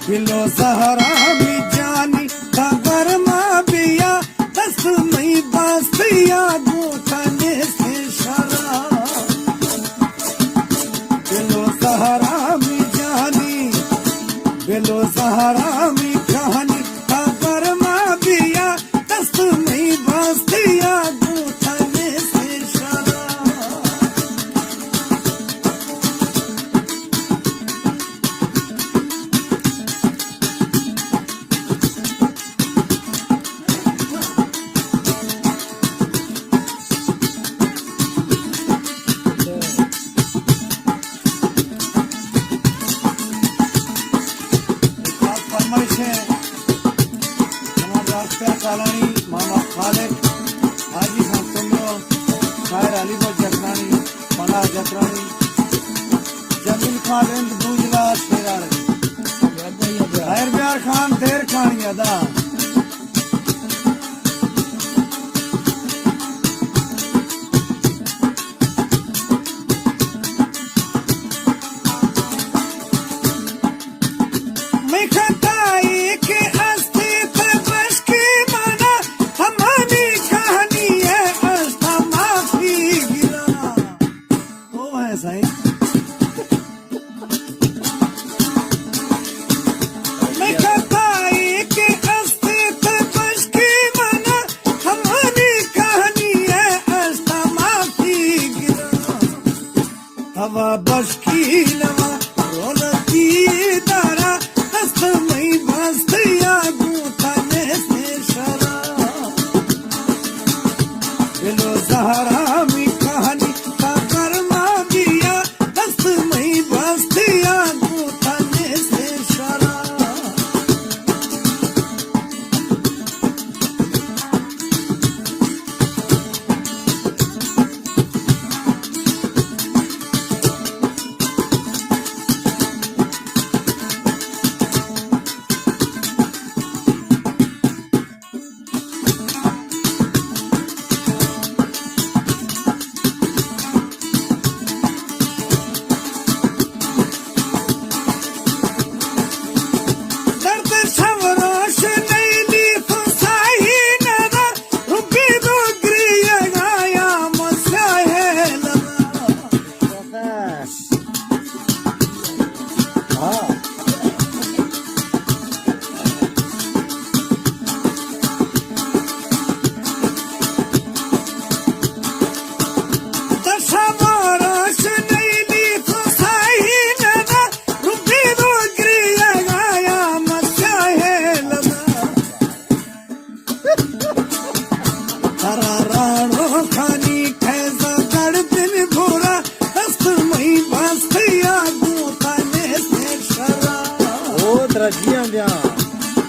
below सहरा मी जानी खबर मां बिया दस मई बस्तिया गोथने से शरा बिलो सहरा मी जानी बिलो सहरा मी जानी खबर मां बिया दस मई बस्तिया गोथने से शरा कालानी मामा खालिद हाजी खान तुमरो शायर अली बो जकरानी पना जकरानी जमील खान दूजला शेरार खैर प्यार खान देर खानी अदा मैं खताई के हवा बशकी नवा रोलती दारा दस्त मई बस्तिया गोथने से शरा बिलो सहरा मी कहानी का कर्मा दिया दस्त मई बस्तिया गोथने से शरा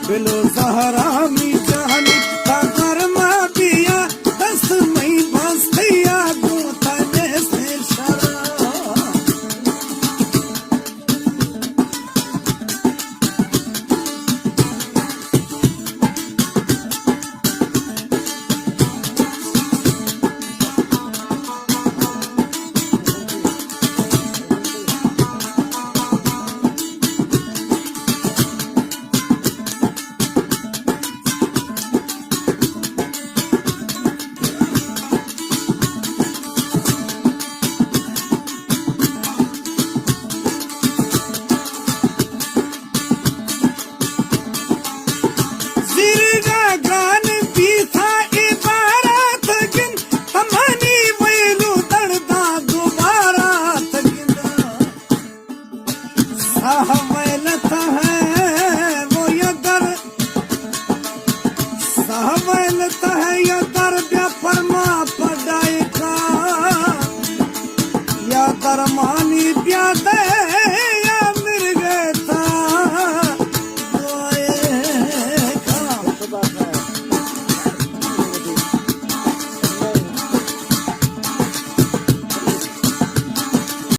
बिलो सहरा मी जानी का कर्मा बिया दस मई बस्तिया गोथने से शरा हाँ